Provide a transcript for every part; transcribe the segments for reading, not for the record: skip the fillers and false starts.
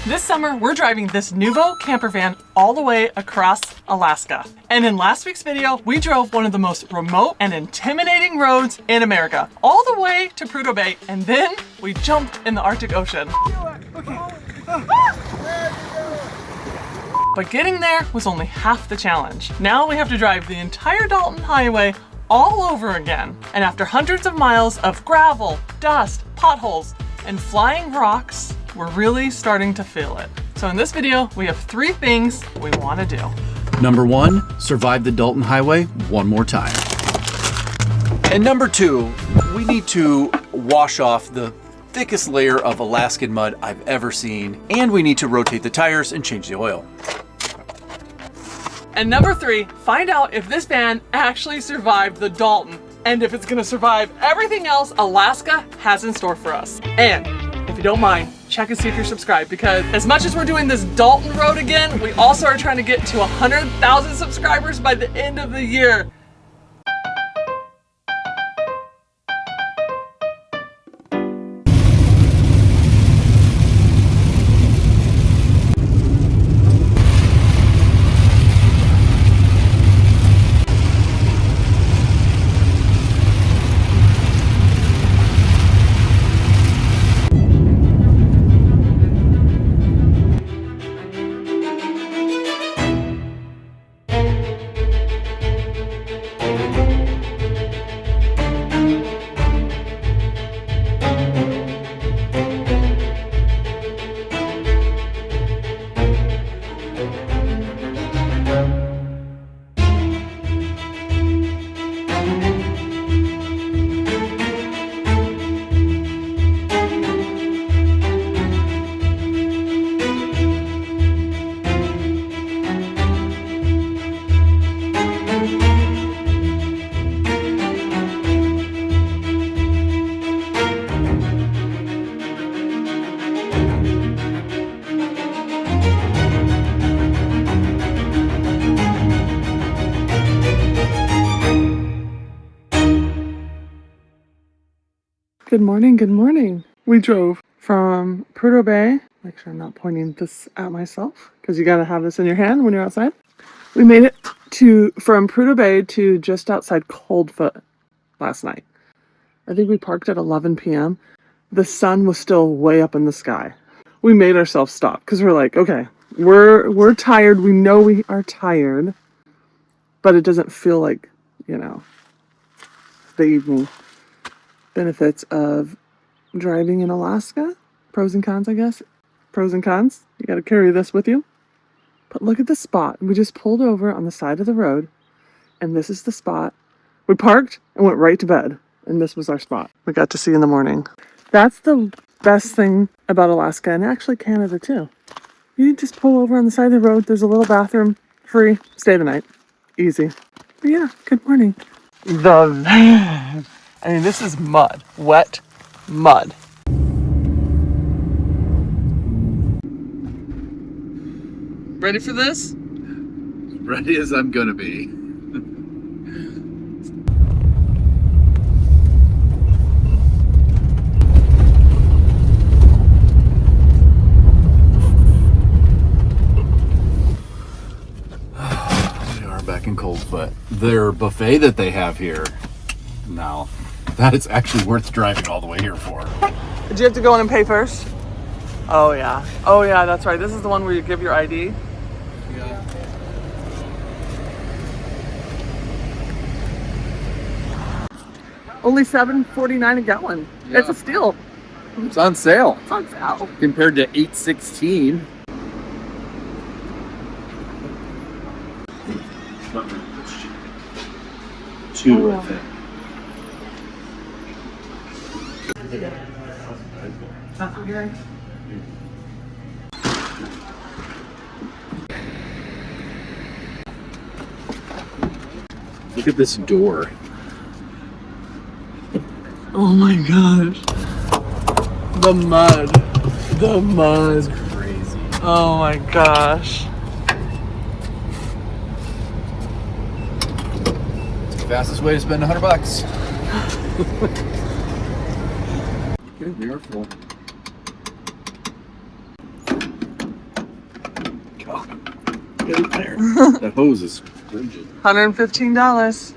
This summer, we're driving this Noovo camper van all the way across Alaska. And in last week's video, we drove one of the most remote and intimidating roads in America, all the way to Prudhoe Bay, and then we jumped in the Arctic Ocean. But getting there was only half the challenge. Now we have to drive the entire Dalton Highway all over again. And after hundreds of miles of gravel, dust, potholes, and flying rocks, we're really starting to feel it. So in this video, we have 3 things we want to do. Number 1, survive the Dalton Highway one more time. And number 2, we need to wash off the thickest layer of Alaskan mud I've ever seen, and we need to rotate the tires and change the oil. And number 3, find out if this van actually survived the Dalton and if it's gonna survive everything else Alaska has in store for us. And if you don't mind, check and see if you're subscribed, because as much as we're doing this Dalton road again, we also are trying to get to 100,000 subscribers by the end of the year. Good morning, good morning. We drove from Prudhoe Bay. Make sure I'm not pointing this at myself, because you gotta have this in your hand when you're outside. We made it from Prudhoe Bay to just outside Coldfoot last night. I think we parked at 11 p.m. The sun was still way up in the sky. We made ourselves stop because we're like, okay, we're tired. We know we are tired, but it doesn't feel like, you know, the evening. Benefits of driving in Alaska. Pros and cons, I guess. Pros and cons. You got to carry this with you. But look at the spot. We just pulled over on the side of the road, and this is the spot. We parked and went right to bed, and this was our spot. We got to see in the morning. That's the best thing about Alaska, and actually Canada too. You just pull over on the side of the road. There's a little bathroom, free. Stay the night. Easy. But yeah, good morning. The van. I mean, this is mud, wet mud. Ready for this? Ready as I'm gonna be. We are back in Coldfoot. Their buffet that they have here now. That is actually worth driving all the way here for. Did you have to go in and pay first? Oh yeah. Oh yeah, that's right. This is the one where you give your ID. Yeah. Only $7.49 a gallon. Yeah. It's a steal. It's on sale. It's on sale. Compared to $8.16. Two, I think. Look at this door. Oh my gosh. The mud. The mud. That's crazy. Oh my gosh. Fastest way to spend $100. Okay, we are full. Get in there. That hose is rigid. $115.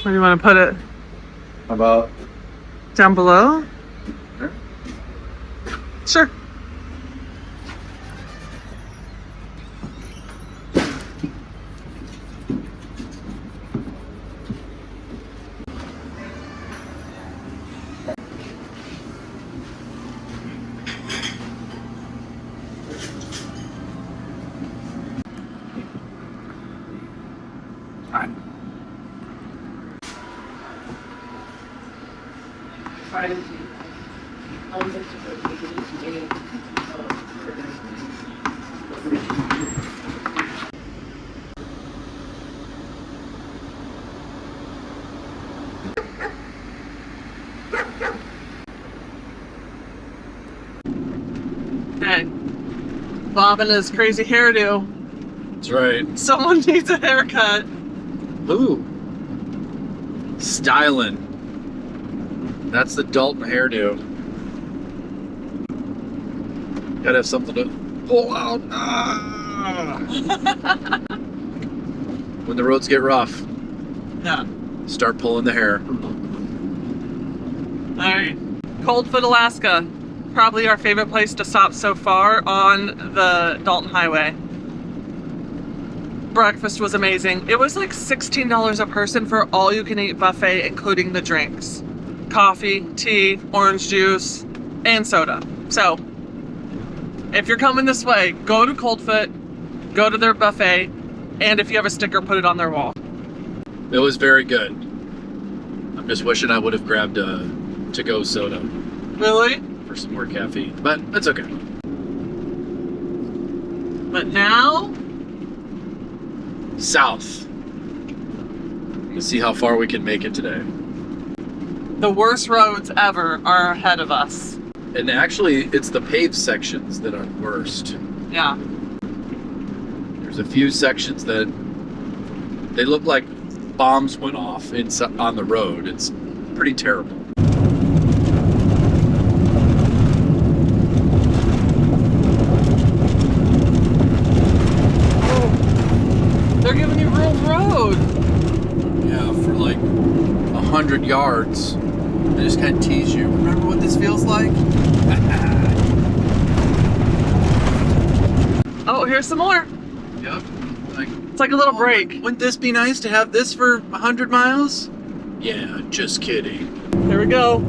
Where do you want to put it? How about Down below? there? Sure. Okay. Bob and his crazy hairdo. That's right. Someone needs a haircut. Ooh. Styling. That's the Dalton hairdo. Gotta have something to pull out. Ah. When the roads get rough, Yeah. start pulling the hair. Alright. Coldfoot, Alaska. Probably our favorite place to stop so far on the Dalton Highway. Breakfast was amazing. It was like $16 a person for all you can eat buffet, including the drinks. Coffee, tea, orange juice, and soda. So, if you're coming this way, go to Coldfoot, go to their buffet, and if you have a sticker, put it on their wall. It was very good. I'm just wishing I would have grabbed a to-go soda Really? for some more caffeine, but that's okay. But now, South. Let's see how far we can make it today. the worst roads ever are ahead of us. And actually, it's the paved sections that are worst. Yeah. There's a few sections that they look like bombs went off on the road. It's pretty terrible. They're giving you real road. Yeah, for like 100 yards. They just kind of tease you. Remember what this feels like? Oh, here's some more. Yep. Like, It's like a little break. wouldn't this be nice to have this for 100 miles? Yeah, just kidding. Here we go.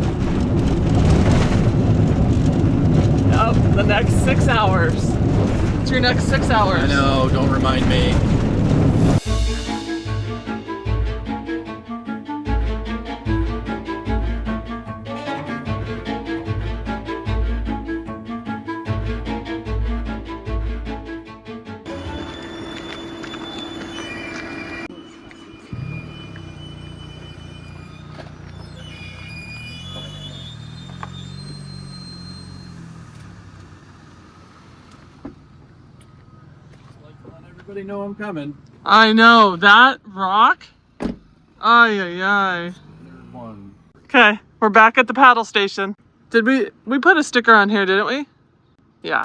Yep, the next 6 hours. It's your next 6 hours. I know, don't remind me. Everybody know I'm coming. I know, that rock? Ay, ay, ay. One. Okay, we're back at the paddle station. Did we put a sticker on here, didn't we? Yeah.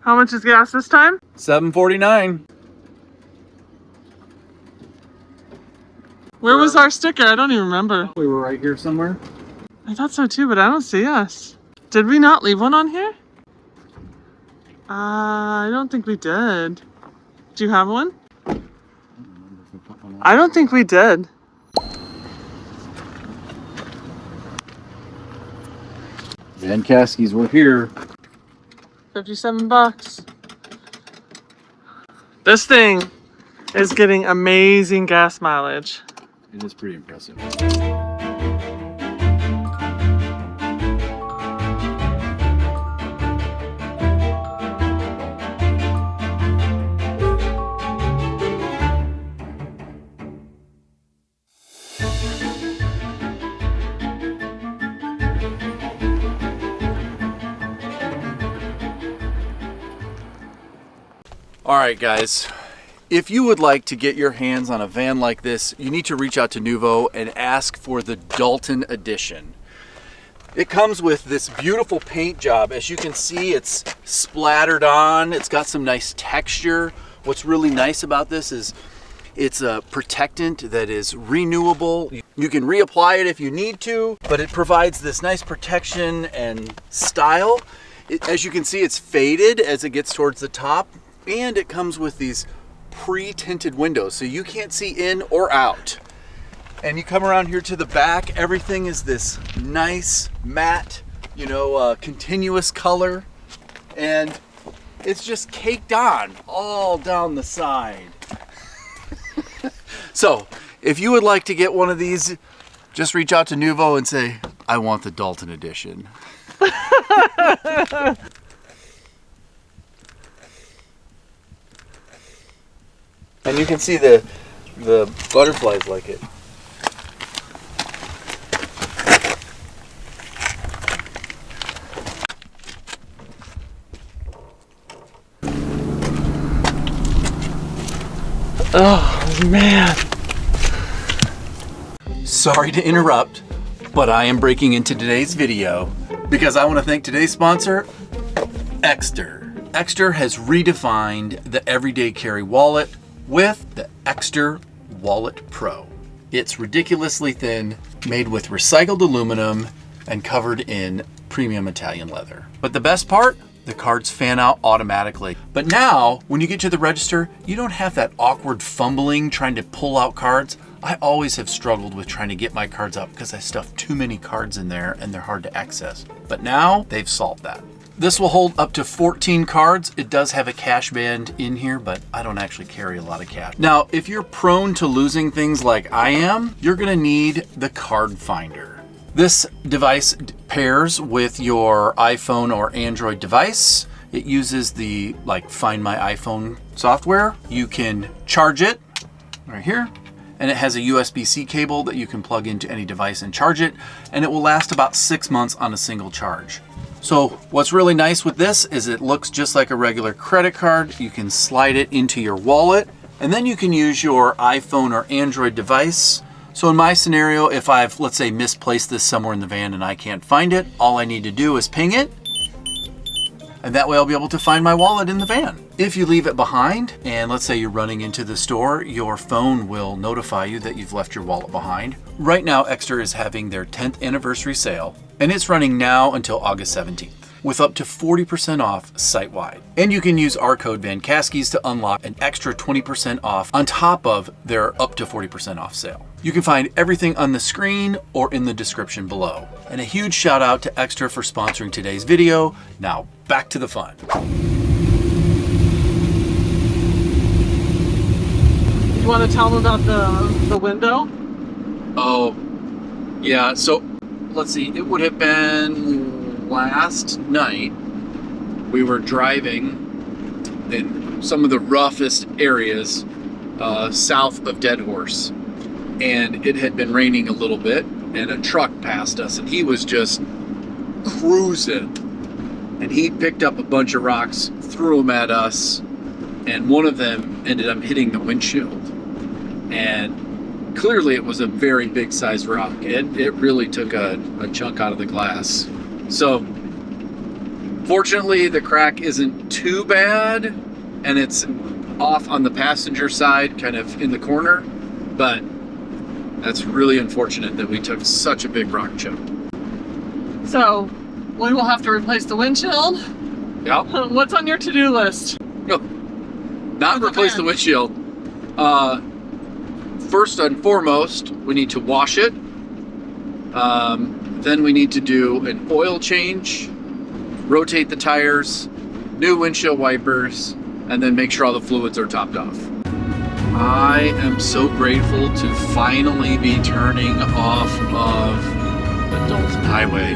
How much is gas this time? $7.49. Where was our sticker? I don't even remember. We were right here somewhere. I thought so too, but I don't see us. Did we not leave one on here? I don't think we did. Do you have one? I don't think we did. Vancaskeys were here. 57 bucks. This thing is getting amazing gas mileage. It is pretty impressive. All right, guys. If you would like to get your hands on a van like this, you need to reach out to Noovo and ask for the Dalton edition. It comes with this beautiful paint job. As you can see, it's splattered on. It's got some nice texture. What's really nice about this is it's a protectant that is renewable. You can reapply it if you need to, but it provides this nice protection and style. As you can see, it's faded as it gets towards the top, and it comes with these pre-tinted windows, so you can't see in or out. And you come around here to the back, everything is this nice matte, continuous color, and it's just caked on all down the side. So if you would like to get one of these, just reach out to Noovo and say, I want the Dalton edition. And you can see the butterflies like it. Oh man. Sorry to interrupt, but I am breaking into today's video because I want to thank today's sponsor, Ekster. Ekster has redefined the everyday carry wallet with the Ekster Wallet Pro. It's ridiculously thin, made with recycled aluminum, and covered in premium Italian leather. But the best part? The cards fan out automatically. But now, when you get to the register, you don't have that awkward fumbling trying to pull out cards. I always have struggled with trying to get my cards out because I stuff too many cards in there and they're hard to access. But now, they've solved that. This will hold up to 14 cards. It does have a cash band in here, but I don't actually carry a lot of cash. Now, if you're prone to losing things like I am, you're gonna need the card finder. This device pairs with your iPhone or Android device. It uses the Find My iPhone software. You can charge it right here, and it has a USB-C cable that you can plug into any device and charge it, and it will last about 6 months on a single charge. So what's really nice with this is it looks just like a regular credit card. You can slide it into your wallet, and then you can use your iPhone or Android device. So in my scenario, if I've, let's say, misplaced this somewhere in the van and I can't find it, all I need to do is ping it, and that way I'll be able to find my wallet in the van. If you leave it behind, and let's say you're running into the store, your phone will notify you that you've left your wallet behind. Right now, Ekster is having their 10th anniversary sale, and it's running now until August 17th, with up to 40% off site-wide. And you can use our code Vancaskeys to unlock an extra 20% off on top of their up to 40% off sale. You can find everything on the screen or in the description below. And a huge shout out to Ekster for sponsoring today's video. Now back to the fun. You want to tell them about the window? Oh, yeah. So let's see. It would have been last night. We were driving in some of the roughest areas south of Dead Horse. And it had been raining a little bit, and a truck passed us, and he was just cruising. And he picked up a bunch of rocks, threw them at us, and one of them ended up hitting the windshield. And clearly it was a very big sized rock. It really took a chunk out of the glass. So fortunately the crack isn't too bad, and it's off on the passenger side, kind of in the corner, but that's really unfortunate that we took such a big rock chip. So we will have to replace the windshield. Yeah. What's on your to-do list? No, not replace the windshield. First and foremost, we need to wash it. Then we need to do an oil change, rotate the tires, new windshield wipers, and then make sure all the fluids are topped off. I am so grateful to finally be turning off of the Dalton Highway.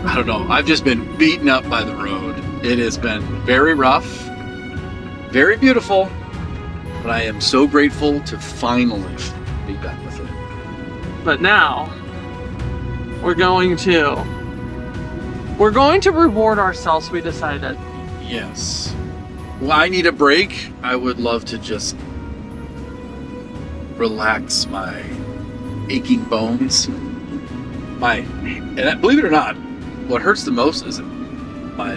I don't know, I've just been beaten up by the road. It has been very rough, very beautiful, but I am so grateful to finally be done with it. But now, we're going to reward ourselves, we decided. Yes. Well, I need a break. I would love to just relax my aching bones. Believe it or not, what hurts the most is my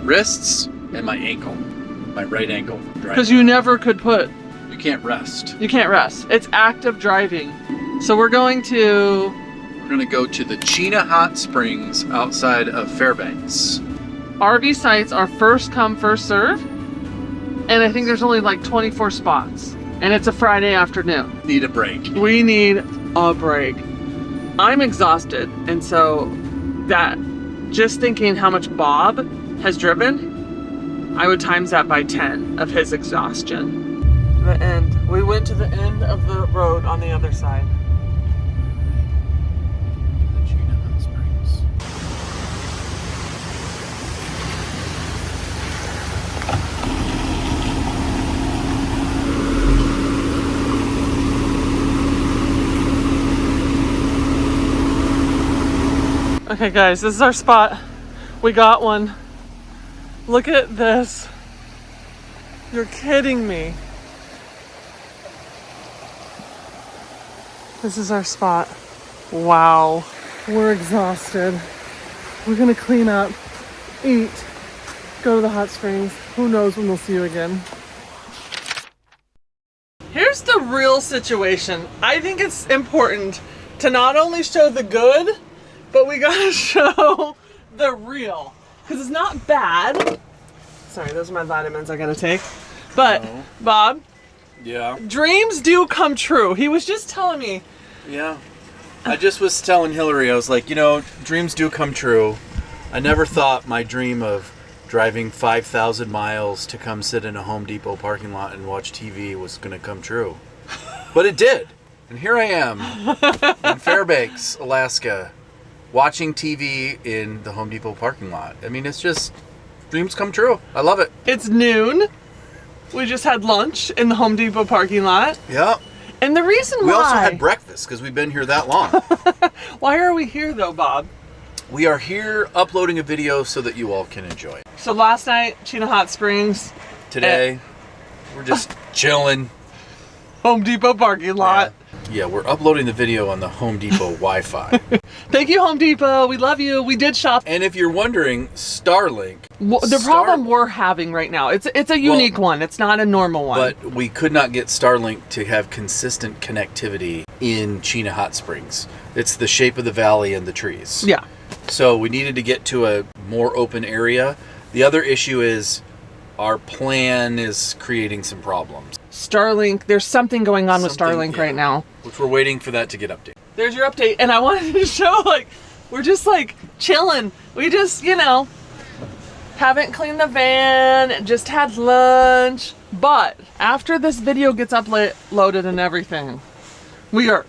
wrists and my ankle, my right ankle. Because you never could put. You can't rest. You can't rest. It's active driving. So we're going to go to the Chena Hot Springs outside of Fairbanks. RV sites are first come, first serve. And I think there's only like 24 spots. And it's a Friday afternoon. Need a break. We need a break. I'm exhausted. And so that, just thinking how much Bob has driven, I would times that by 10 of his exhaustion. The end. We went to the end of the road on the other side. The Chena Hot Springs. Okay guys, this is our spot. We got one. Look at this. You're kidding me. This is our spot. Wow. We're exhausted. We're gonna clean up, eat, go to the hot springs. Who knows when we'll see you again. Here's the real situation. I think it's important to not only show the good, but we gotta show the real. Because it's not bad. Sorry, those are my vitamins I gotta take. But, No. Bob, Yeah. dreams do come true. He was just telling me. Yeah. I just was telling Hillary, I was like, you know, dreams do come true. I never thought my dream of driving 5,000 miles to come sit in a Home Depot parking lot and watch TV was going to come true. But it did. And here I am in Fairbanks, Alaska, watching TV in the Home Depot parking lot. I mean, it's just, dreams come true. I love it. It's noon. We just had lunch in the Home Depot parking lot. Yeah. And the reason why... We also had breakfast because we've been here that long. Why are we here though, Bob? We are here uploading a video so that you all can enjoy it. So last night, Chena Hot Springs. Today, we're just chilling. Home Depot parking lot. Yeah, we're uploading the video on the Home Depot Wi-Fi. Thank you, Home Depot. We love you. We did shop. And if you're wondering, Starlink. The problem we're having right now, it's a unique one. It's not a normal one. But we could not get Starlink to have consistent connectivity in Chena Hot Springs. It's the shape of the valley and the trees. Yeah. So we needed to get to a more open area. The other issue is our plan is creating some problems. Starlink, there's something going on with Starlink right now. Which we're waiting for that to get updated. There's your update. And I wanted to show, like, we're just like chilling. We just, you know, haven't cleaned the van, just had lunch. But after this video gets uploaded and everything, we are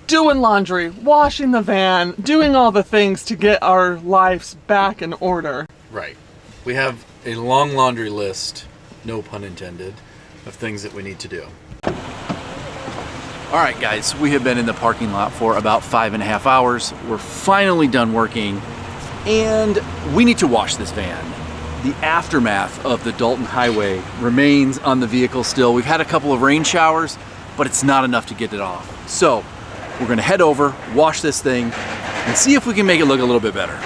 doing laundry, washing the van, doing all the things to get our lives back in order. Right. We have a long laundry list, no pun intended, of things that we need to do. All right, guys, we have been in the parking lot for about 5.5 hours. We're finally done working, and we need to wash this van. The aftermath of the Dalton Highway remains on the vehicle still. We've had a couple of rain showers, but it's not enough to get it off. So we're gonna head over, wash this thing, and see if we can make it look a little bit better.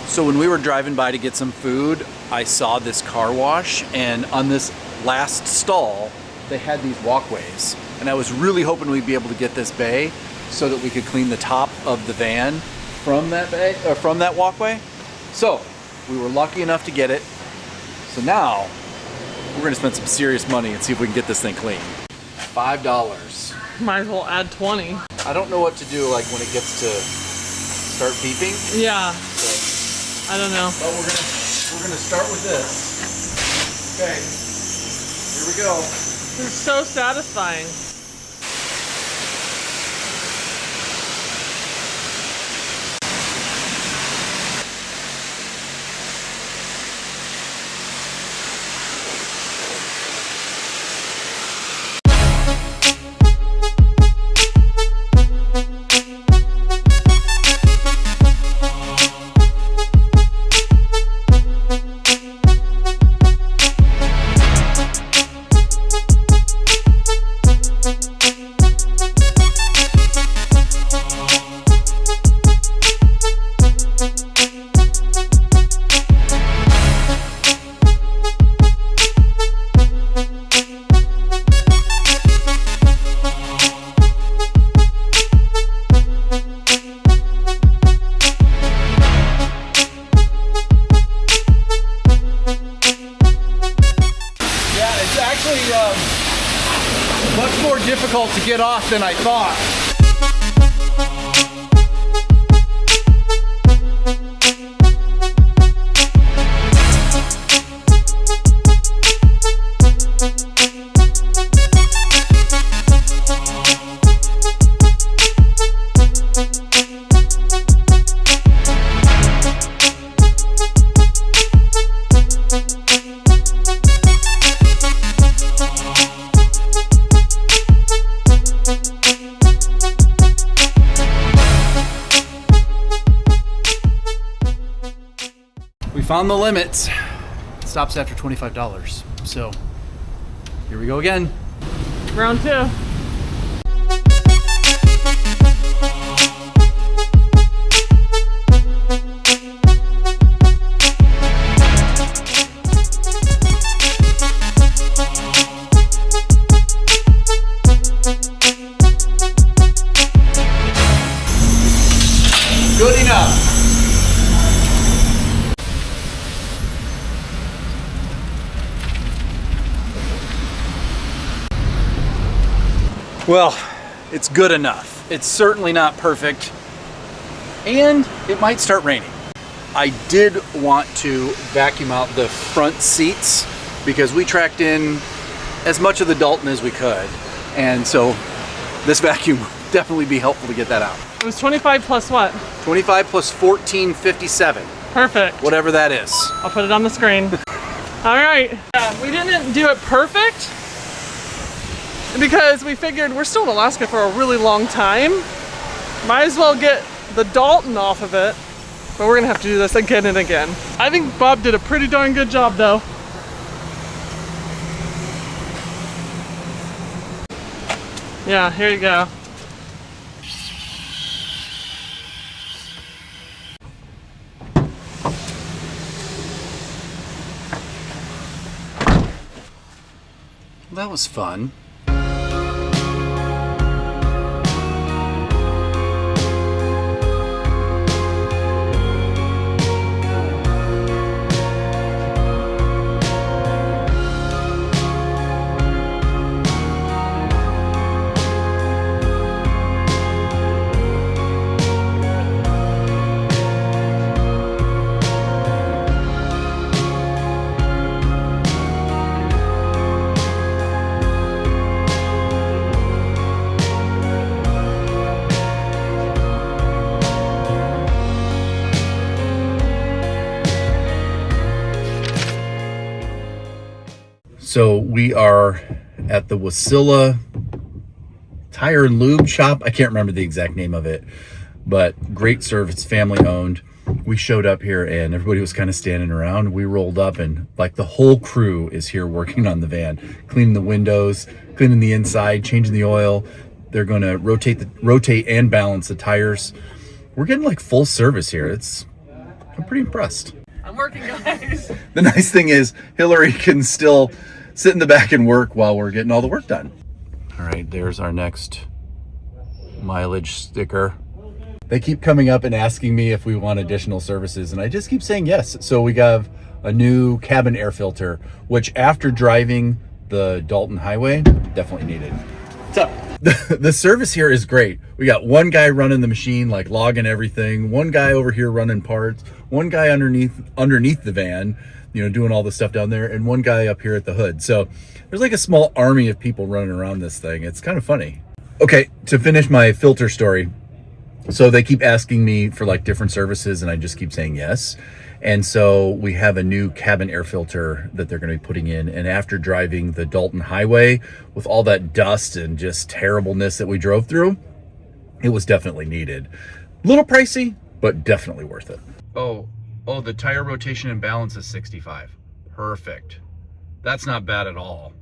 So when we were driving by to get some food, I saw this car wash, and on this last stall, they had these walkways. And I was really hoping we'd be able to get this bay so that we could clean the top of the van from that bay, or from that walkway. So we were lucky enough to get it. So now we're gonna spend some serious money and see if we can get this thing clean. $5. Might as well add 20. I don't know what to do like when it gets to start beeping. Yeah. So, I don't know. but we're gonna start with this. Okay, here we go. They're so satisfying. get off than I thought. Found the limits. It stops after $25. So here we go again. Round 2. Good enough. Well, it's good enough. It's certainly not perfect, and it might start raining. I did want to vacuum out the front seats because we tracked in as much of the Dalton as we could, and so this vacuum would definitely be helpful to get that out. It was 25 plus what? 25 plus 1457. Perfect. Whatever that is. I'll put it on the screen. All right. We didn't do it perfect because we figured we're still in Alaska for a really long time. Might as well get the Dalton off of it, but we're gonna have to do this again and again. I think Bob did a pretty darn good job though. Yeah, here you go. That was fun. So we are at the Wasilla Tire and Lube Shop. I can't remember the exact name of it, but great service, family owned. We showed up here and everybody was kind of standing around. We rolled up and like the whole crew is here working on the van, cleaning the windows, cleaning the inside, changing the oil. They're going to rotate and balance the tires. We're getting like full service here. I'm pretty impressed. I'm working, guys. The nice thing is Hillary can still sit in the back and work while we're getting all the work done. All right, there's our next mileage sticker. They keep coming up and asking me if we want additional services, and I just keep saying yes. So we have a new cabin air filter, which after driving the Dalton Highway, definitely needed. What's up? The service here is great. We got one guy running the machine, like logging everything, one guy over here running parts, one guy underneath the van, you know, doing all the stuff down there, and one guy up here at the hood. So there's like a small army of people running around this thing. It's kind of funny. Okay, to finish my filter story. So they keep asking me for like different services and I just keep saying yes. And so we have a new cabin air filter that they're going to be putting in. And after driving the Dalton Highway with all that dust and just terribleness that we drove through, it was definitely needed. A little pricey, but definitely worth it. Oh, the tire rotation and balance is 65. Perfect. That's not bad at all.